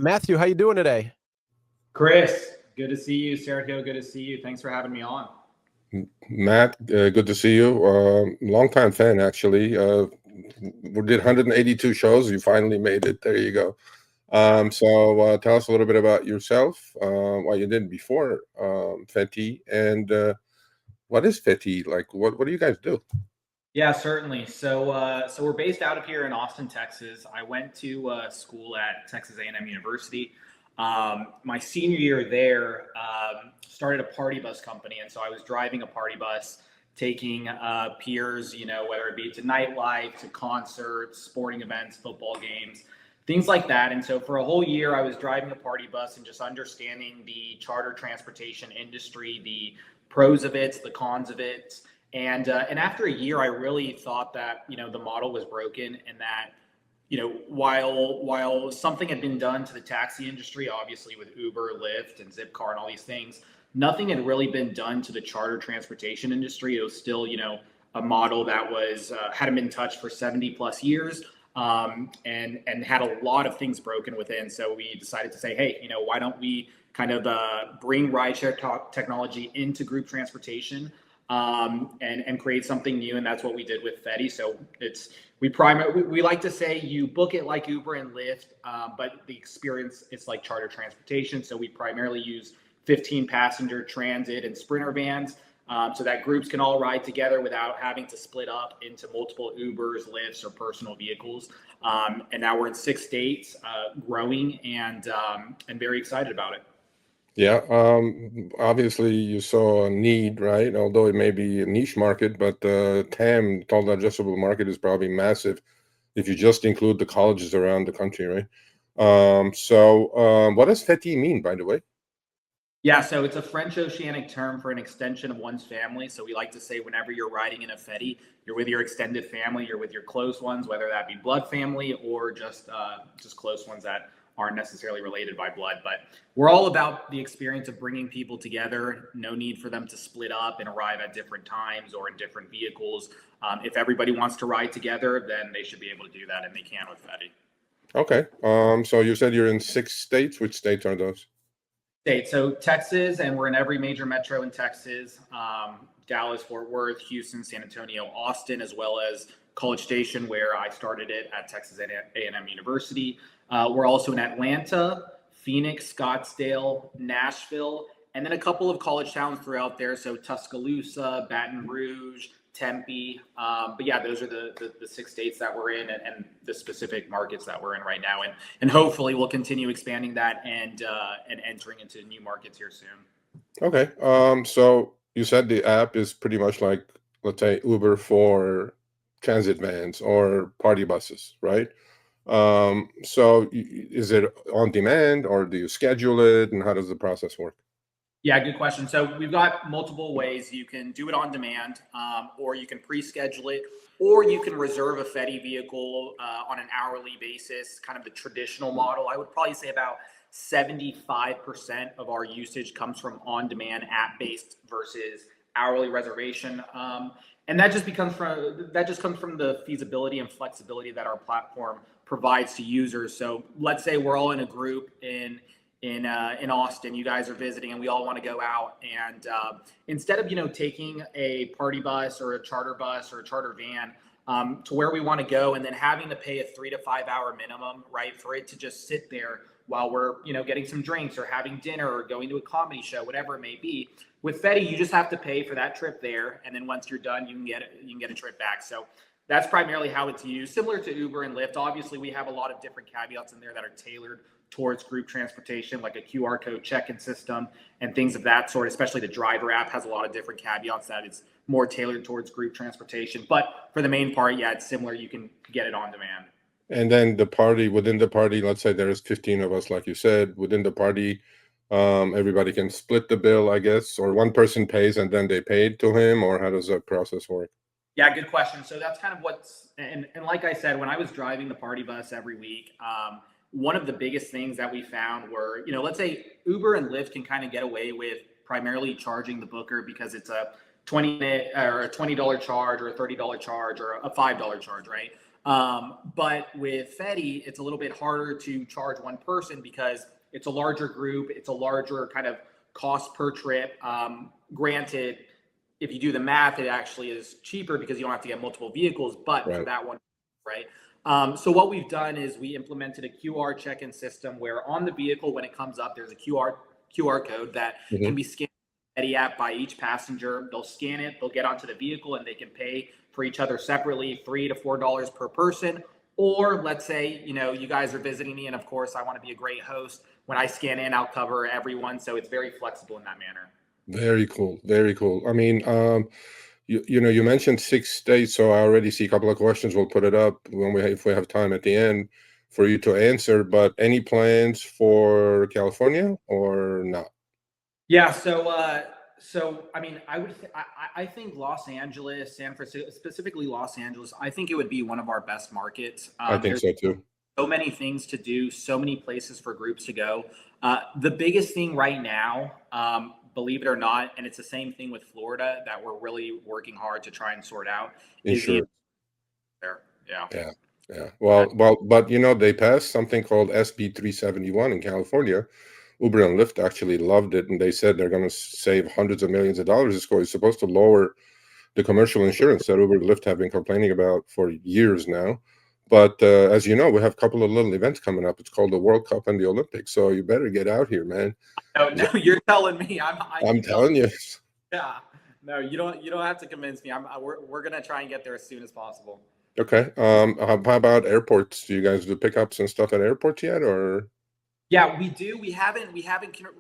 Matthew, how you doing today? Chris, good to see you. Sergio, good to see you. Thanks for having me on. Matt, good to see you. Longtime fan, actually. We did 182 shows. You finally made it. There you go. So tell us a little bit about yourself, what you did before Fetii, and what is Fetii? Like, what do you guys do? Yeah, certainly. So we're based out of here in Austin, Texas. I went to school at Texas A&M University. My senior year there, started a party bus company, and so I was driving a party bus, taking peers, whether it be to nightlife, to concerts, sporting events, football games, things like that. And so for a whole year, I was driving a party bus and just understanding the charter transportation industry, the pros of it, the cons of it. And after a year, I really thought that, the model was broken, and that, while something had been done to the taxi industry, obviously with Uber, Lyft, and Zipcar and all these things, nothing had really been done to the charter transportation industry. It was still, a model that was hadn't been touched for 70 plus years, and had a lot of things broken within. So we decided to say, hey, why don't we kind of bring rideshare technology into group transportation, and create something new, and that's what we did with Fetii. So we like to say you book it like Uber and Lyft, but the experience it's like charter transportation. So we primarily use 15 passenger transit and Sprinter vans, so that groups can all ride together without having to split up into multiple Ubers, Lyfts, or personal vehicles. And now we're in 6 states, growing, and very excited about it. Yeah, obviously you saw a need, right? Although it may be a niche market, but the TAM, total addressable market, is probably massive if you just include the colleges around the country, right? What does Fetii mean, by the way? Yeah, so it's a French oceanic term for an extension of one's family. So we like to say whenever you're riding in a Fetii, you're with your extended family, you're with your close ones, whether that be blood family or just close ones that aren't necessarily related by blood. But we're all about the experience of bringing people together. No need for them to split up and arrive at different times or in different vehicles. If everybody wants to ride together, then they should be able to do that, and they can with Fetii. Okay. So you said you're in 6 states. Which states are those? So Texas, and we're in every major metro in Texas, Dallas, Fort Worth, Houston, San Antonio, Austin, as well as College Station, where I started it at Texas A&M University. We're also in Atlanta, Phoenix, Scottsdale, Nashville, and then a couple of college towns throughout there. So Tuscaloosa, Baton Rouge, Tempe. But yeah, those are the 6 states that we're in, and the specific markets that we're in right now. And hopefully we'll continue expanding that and entering into new markets here soon. Okay. So you said the app is pretty much like, let's say, Uber for transit vans or party buses, right? So is it on demand, or do you schedule it, and how does the process work? Yeah, good question. So we've got multiple ways. You can do it on demand, or you can pre-schedule it, or you can reserve a Fetii vehicle on an hourly basis, kind of the traditional model. I would probably say about 75% of our usage comes from on-demand app-based versus hourly reservation. And that just comes from the feasibility and flexibility that our platform provides to users. So let's say we're all in a group in Austin, you guys are visiting, and we all want to go out, and instead of taking a party bus or a charter van to where we want to go, and then having to pay a 3 to 5 hour minimum, right, for it to just sit there while we're getting some drinks or having dinner or going to a comedy show, whatever it may be. With Fetii, you just have to pay for that trip there, and then once you're done, you can get a trip back. So that's primarily how it's used, similar to Uber and Lyft. Obviously, we have a lot of different caveats in there that are tailored towards group transportation, like a QR code check-in system and things of that sort. Especially the driver app has a lot of different caveats that it's more tailored towards group transportation. But for the main part, yeah, it's similar. You can get it on demand. And then within the party, let's say there's 15 of us, like you said, within the party, everybody can split the bill, I guess, or one person pays and then they paid to him, or how does that process work? Yeah, good question. So that's kind of and like I said, when I was driving the party bus every week, one of the biggest things that we found were, let's say Uber and Lyft can kind of get away with primarily charging the booker because it's a 20-minute or a $20 charge or a $30 charge or a $5 charge, right? But with Fetii, it's a little bit harder to charge one person because it's a larger group. It's a larger kind of cost per trip. Granted, if you do the math, it actually is cheaper because you don't have to get multiple vehicles, but for Right. that one, right? So what we've done is we implemented a QR check-in system where on the vehicle, when it comes up, there's a QR code that can be scanned by the app by each passenger. They'll scan it, they'll get onto the vehicle, and they can pay for each other separately, $3 to $4 per person. Or let's say, you guys are visiting me, and of course, I want to be a great host. When I scan in, I'll cover everyone. So it's very flexible in that manner. Very cool. Very cool. I mean, you mentioned 6 states, so I already see a couple of questions. We'll put it up if we have time at the end for you to answer. But any plans for California or not? Yeah. So I mean, I think Los Angeles, San Francisco, specifically Los Angeles, I think it would be one of our best markets. I think so too. So many things to do, so many places for groups to go. The biggest thing right now, believe it or not, and it's the same thing with Florida that we're really working hard to try and sort out, is the Insurance. there. Yeah. Yeah. Yeah. Well, but they passed something called SB 371 in California. Uber and Lyft actually loved it, and they said they're going to save hundreds of millions of dollars. It's supposed to lower the commercial insurance that Uber and Lyft have been complaining about for years now. But as you know, we have a couple of little events coming up. It's called the World Cup and the Olympics. So you better get out here, man. No, you're telling me. I'm telling you. Yeah. No, you don't have to convince me. We're gonna try and get there as soon as possible. Okay. How about airports? Do you guys do pickups and stuff at airports yet, or? Yeah, we do. We haven't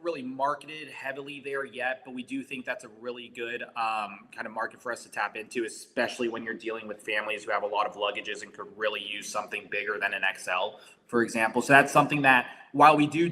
really marketed heavily there yet, but we do think that's a really good kind of market for us to tap into, especially when you're dealing with families who have a lot of luggages and could really use something bigger than an XL, for example. So that's something that while we do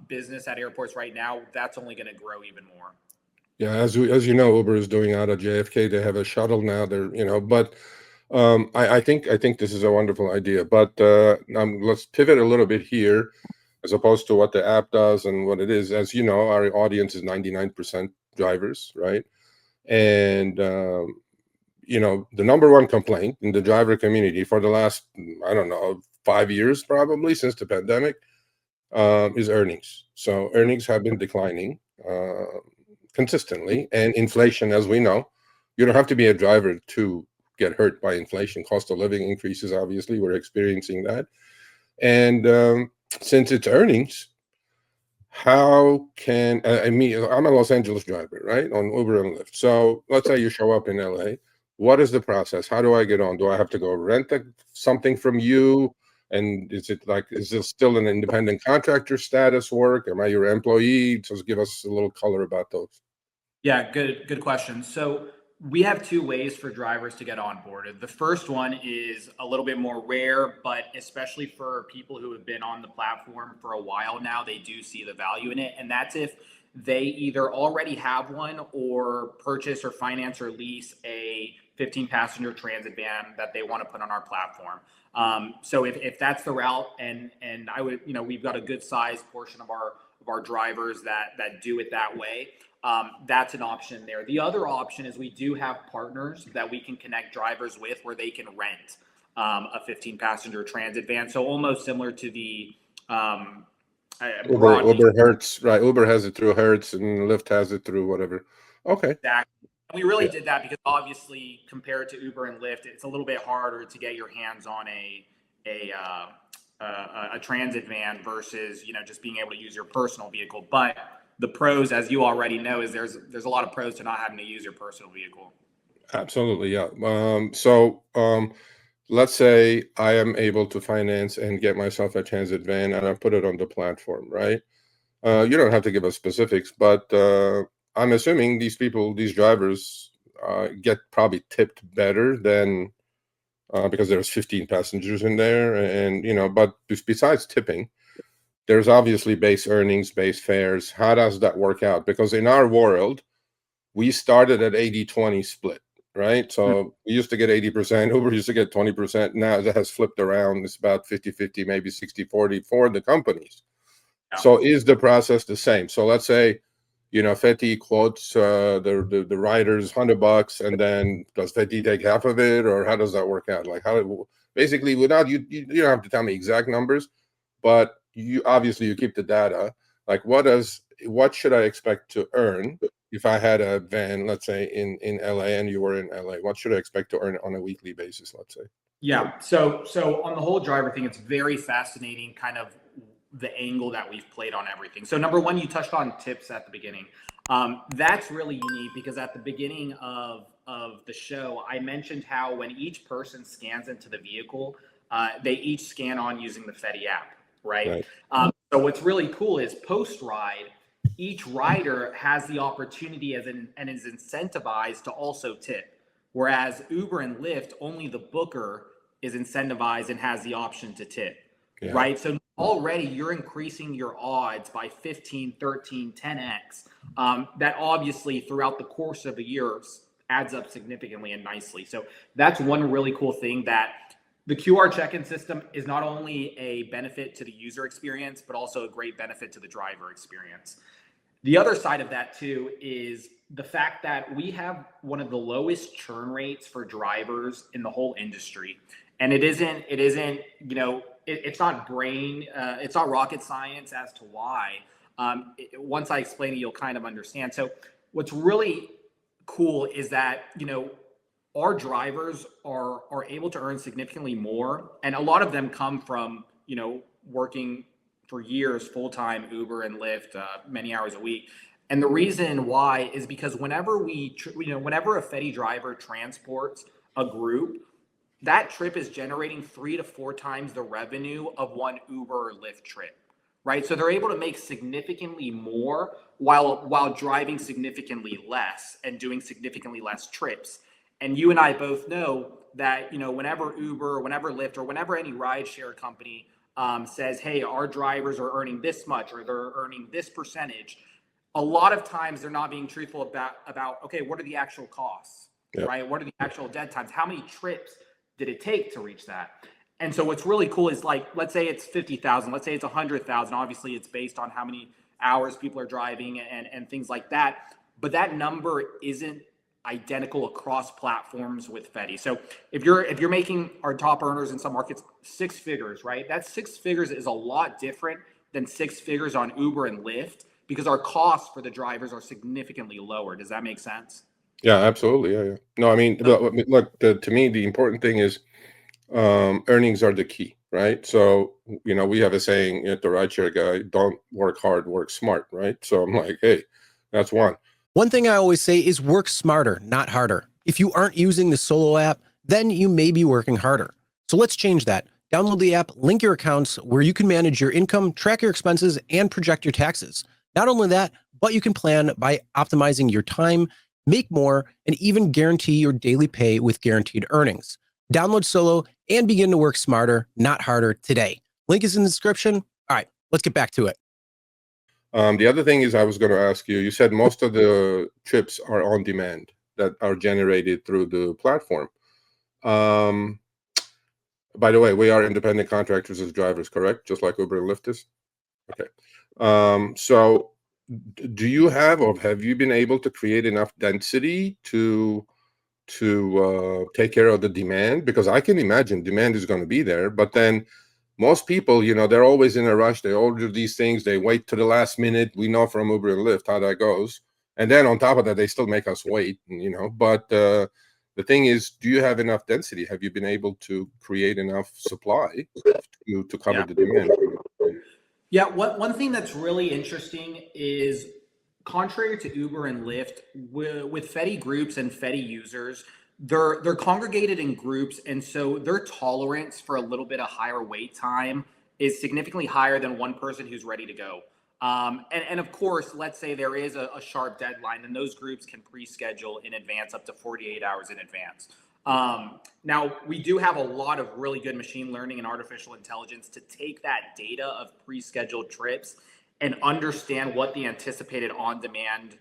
business at airports right now, that's only going to grow even more. Yeah, as you know, Uber is doing out of JFK. They have a shuttle now. But I think this is a wonderful idea. But let's pivot a little bit here, as opposed to what the app does and what it is. As you know, our audience is 99% drivers, right? And the number one complaint in the driver community for the last, I don't know, 5 years probably since the pandemic is earnings. So earnings have been declining consistently, and inflation, as we know, you don't have to be a driver to get hurt by inflation. Cost of living increases, obviously, we're experiencing that. And since it's earnings, how can I'm a Los Angeles driver, right, on Uber and Lyft. So let's say you show up in LA. What is the process? How do I get on? Do I have to go rent something from you? And is it still an independent contractor status work? Am I your employee? Just give us a little color about those. Yeah, good question. So we have two ways for drivers to get onboarded. The first one is a little bit more rare, but especially for people who have been on the platform for a while now, they do see the value in it. And that's if they either already have one or purchase or finance or lease a 15-passenger transit van that they want to put on our platform. So if that's the route, and I would, we've got a good sized portion of our drivers that do it that way. That's an option there. The other option is we do have partners that we can connect drivers with where they can rent a 15-passenger transit van. So almost similar to the Uber Hertz, right? Uber has it through Hertz, and Lyft has it through whatever. Okay. Exactly. And we really did that because obviously compared to Uber and Lyft, it's a little bit harder to get your hands on a transit van versus just being able to use your personal vehicle. But the pros, as you already know, is there's a lot of pros to not having to use your personal vehicle. Absolutely, yeah. Let's say I am able to finance and get myself a transit van, and I put it on the platform, right? You don't have to give us specifics, but I'm assuming these drivers get probably tipped better than because there's 15 passengers in there, and but besides tipping, there's obviously base earnings, base fares. How does that work out? Because in our world, we started at 80-20 split, right? So we used to get 80%, Uber used to get 20%. Now that has flipped around. It's about 50-50, maybe 60-40 for the companies. Yeah. So is the process the same? So let's say Fetii quotes the riders $100, and then does Fetii take half of it, or how does that work out? Like how basically without you don't have to tell me exact numbers, but you obviously you keep the data. Like what should I expect to earn if I had a van, let's say in LA, and you were in LA? What should I expect to earn on a weekly basis, let's say? Yeah. So on the whole driver thing, it's very fascinating, kind of the angle that we've played on everything. So number one, you touched on tips at the beginning. That's really unique because at the beginning of the show, I mentioned how when each person scans into the vehicle, they each scan on using the Fetii app, right? So what's really cool is post ride, each rider has the opportunity and is incentivized to also tip. Whereas Uber and Lyft, only the booker is incentivized and has the option to tip, right? So already you're increasing your odds by 15, 13, 10x. That obviously throughout the course of a year adds up significantly and nicely. So that's one really cool thing, that the QR check-in system is not only a benefit to the user experience, but also a great benefit to the driver experience. The other side of that too is the fact that we have one of the lowest churn rates for drivers in the whole industry. And it's not it's not rocket science as to why. Once I explain it, you'll kind of understand. So what's really cool is that, our drivers are able to earn significantly more. And a lot of them come from, working for years, full-time Uber and Lyft, many hours a week. And the reason why is because whenever whenever a Fetii driver transports a group, that trip is generating 3 to 4 times the revenue of one Uber or Lyft trip, right? So they're able to make significantly more while driving significantly less and doing significantly less trips. And you and I both know that, whenever Uber, or whenever Lyft, or whenever any rideshare company says, hey, our drivers are earning this much, or they're earning this percentage, a lot of times they're not being truthful about okay, what are the actual costs, right? What are the actual dead times? How many trips did it take to reach that? And so what's really cool is, like, let's say it's 50,000, let's say it's 100,000. Obviously, it's based on how many hours people are driving and things like that. But that number isn't identical across platforms with Fetii. So if you're making our top earners in some markets 6 figures, right? That 6 figures is a lot different than 6 figures on Uber and Lyft, because our costs for the drivers are significantly lower. Does that make sense? Yeah, absolutely. Yeah. No, I mean, look, to me, the important thing is earnings are the key, right? So, we have a saying at the rideshare guy, don't work hard, work smart, right? So I'm like, hey, that's one. One thing I always say is work smarter, not harder. If you aren't using the Solo app, then you may be working harder. So let's change that. Download the app, link your accounts where you can manage your income, track your expenses, and project your taxes. Not only that, but you can plan by optimizing your time, make more, and even guarantee your daily pay with guaranteed earnings. Download Solo and begin to work smarter, not harder today. Link is in the description. All right, let's get back to it. The other thing is, I was going to ask you, you said most of the trips are on demand that are generated through the platform. By the way, we are independent contractors as drivers, correct? Just like Uber and Lyft is? Okay. So do you have, or have you been able to create enough density to take care of the demand? Because I can imagine demand is going to be there, but then most people, they're always in a rush. They order these things. They wait to the last minute. We know from Uber and Lyft how that goes. And then on top of that, they still make us wait, But the thing is, do you have enough density? Have you been able to create enough supply to cover the demand? Yeah, one thing that's really interesting is, contrary to Uber and Lyft, with Fetii groups and Fetii users, they're congregated in groups, and so their tolerance for a little bit of higher wait time is significantly higher than one person who's ready to go. And of course, let's say there is a sharp deadline, and those groups can pre-schedule in advance, up to 48 hours in advance. Now, we do have a lot of really good machine learning and artificial intelligence to take that data of pre-scheduled trips and understand what the anticipated on-demand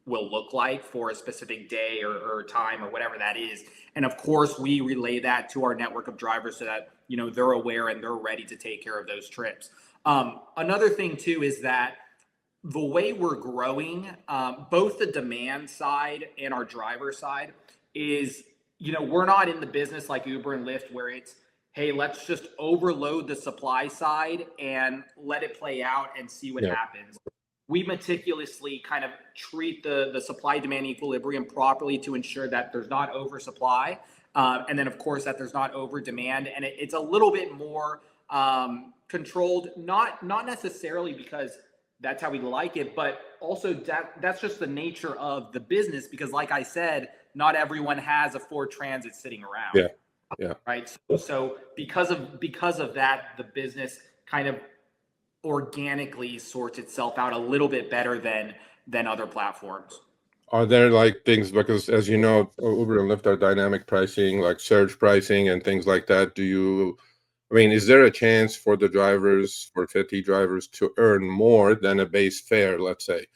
will look like for a specific day or time or whatever that is. And of course, we relay that to our network of drivers so that, they're aware and they're ready to take care of those trips. Another thing too is that the way we're growing, both the demand side and our driver side is, we're not in the business like Uber and Lyft where it's, hey, let's just overload the supply side and let it play out and see what happens. We meticulously kind of treat the supply demand equilibrium properly to ensure that there's not oversupply. And then of course that there's not over demand. And it's a little bit more controlled, not necessarily because that's how we like it, but also that's just the nature of the business, because like I said, not everyone has a Ford Transit sitting around. Yeah. Right. So because of that, the business kind of organically sorts itself out a little bit better than other platforms. Are there like things, because as you know, Uber and Lyft are dynamic pricing, like surge pricing and things like that. Is there a chance for the drivers, for Fetii drivers, to earn more than a base fare, let's say?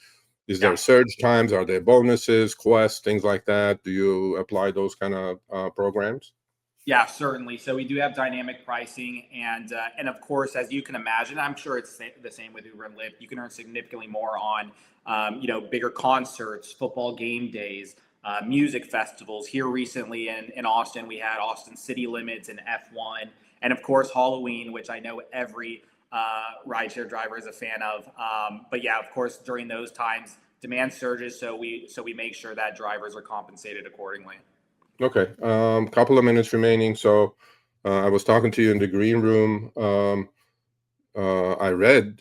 Is there surge times? Are there bonuses, quests, things like that? Do you apply those kind of programs? Yeah, certainly. So we do have dynamic pricing, and of course, as you can imagine, I'm sure it's the same with Uber and Lyft. You can earn significantly more on, bigger concerts, football game days, music festivals. Here recently in Austin, we had Austin City Limits and F1, and of course Halloween, which I know every rideshare driver is a fan of. But yeah, of course, during those times, demand surges, so we make sure that drivers are compensated accordingly. Okay, couple of minutes remaining. So I was talking to you in the green room. I read,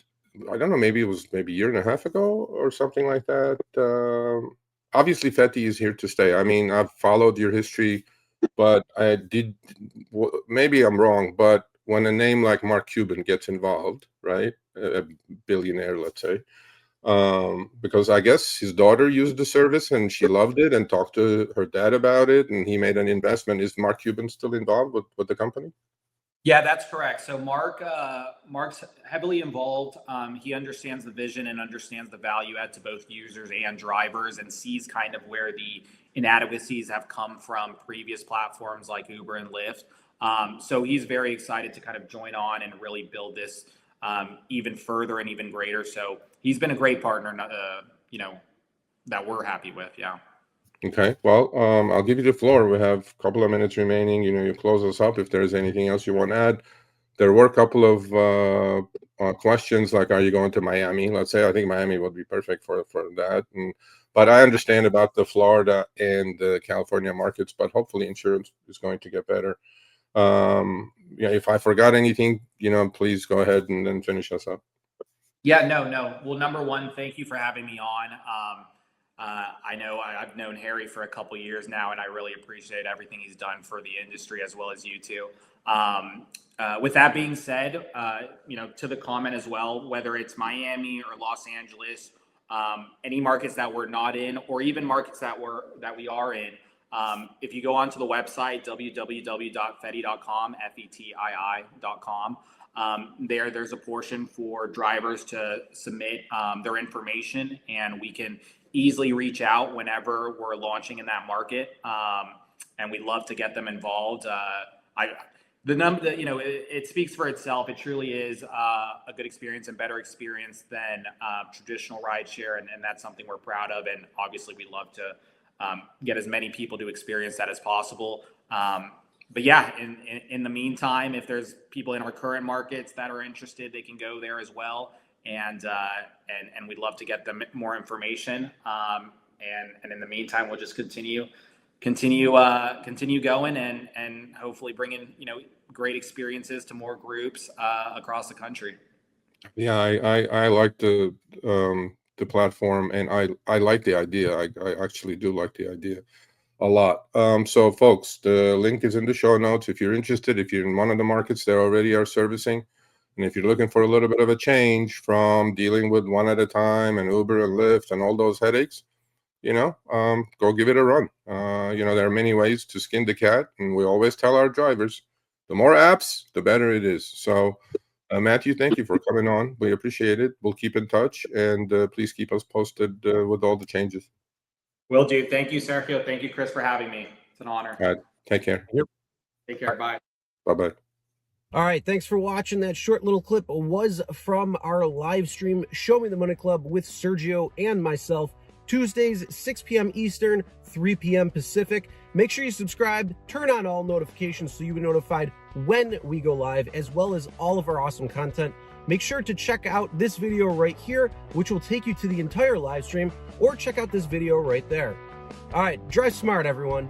I don't know, maybe it was a year and a half ago or something like that. Obviously, Fetii is here to stay. I mean, I've followed your history, but maybe I'm wrong, but when a name like Mark Cuban gets involved, right, a billionaire, let's say, because I guess his daughter used the service and she loved it and talked to her dad about it, and he made an investment. Is Mark Cuban still involved with the company? Yeah, that's correct. So Mark's heavily involved. He understands the vision and understands the value add to both users and drivers, and sees kind of where the inadequacies have come from previous platforms like Uber and Lyft. So he's very excited to kind of join on and really build this even further and even greater. So he's been a great partner, that we're happy with. Yeah. Okay. Well, I'll give you the floor. We have a couple of minutes remaining. You close us up if there's anything else you want to add. There were a couple of questions like, are you going to Miami? Let's say, I think Miami would be perfect for that. But I understand about the Florida and the California markets, but hopefully insurance is going to get better. If I forgot anything, please go ahead and then finish us up. Yeah, no. Well, number one, thank you for having me on. I know I've known Harry for a couple years now, and I really appreciate everything he's done for the industry as well as you two. With that being said, to the comment as well, whether it's Miami or Los Angeles, any markets that we're not in, or even markets that we are in, if you go onto the website www.fetii.com, fetii.com, there's a portion for drivers to submit their information, and we can easily reach out whenever we're launching in that market, and we'd love to get them involved. It speaks for itself. It truly is a good experience and better experience than traditional rideshare, and that's something we're proud of. And obviously, we love to get as many people to experience that as possible. But yeah, in the meantime, if there's people in our current markets that are interested, they can go there as well. And we'd love to get them more information. And in the meantime, we'll just continue going and hopefully bring in, great experiences to more groups across the country. Yeah, I like the platform, and I like the idea. I actually do like the idea a lot. So folks, the link is in the show notes. If you're interested, if you're in one of the markets they already are servicing, and if you're looking for a little bit of a change from dealing with one at a time and Uber and Lyft and all those headaches, go give it a run. There are many ways to skin the cat, and we always tell our drivers, the more apps, the better it is. So Matthew, thank you for coming on. We appreciate it. We'll keep in touch, and please keep us posted with all the changes. Will do. Thank you, Sergio. Thank you, Chris, for having me. It's an honor. All right. Take care. Take care. Bye. Bye-bye. All right, thanks for watching. That short little clip was from our live stream, Show Me the Money Club with Sergio and myself, Tuesdays, 6 p.m. Eastern, 3 p.m. Pacific. Make sure you subscribe, turn on all notifications so you'll be notified when we go live, as well as all of our awesome content. Make sure to check out this video right here, which will take you to the entire live stream, or check out this video right there. All right, drive smart, everyone.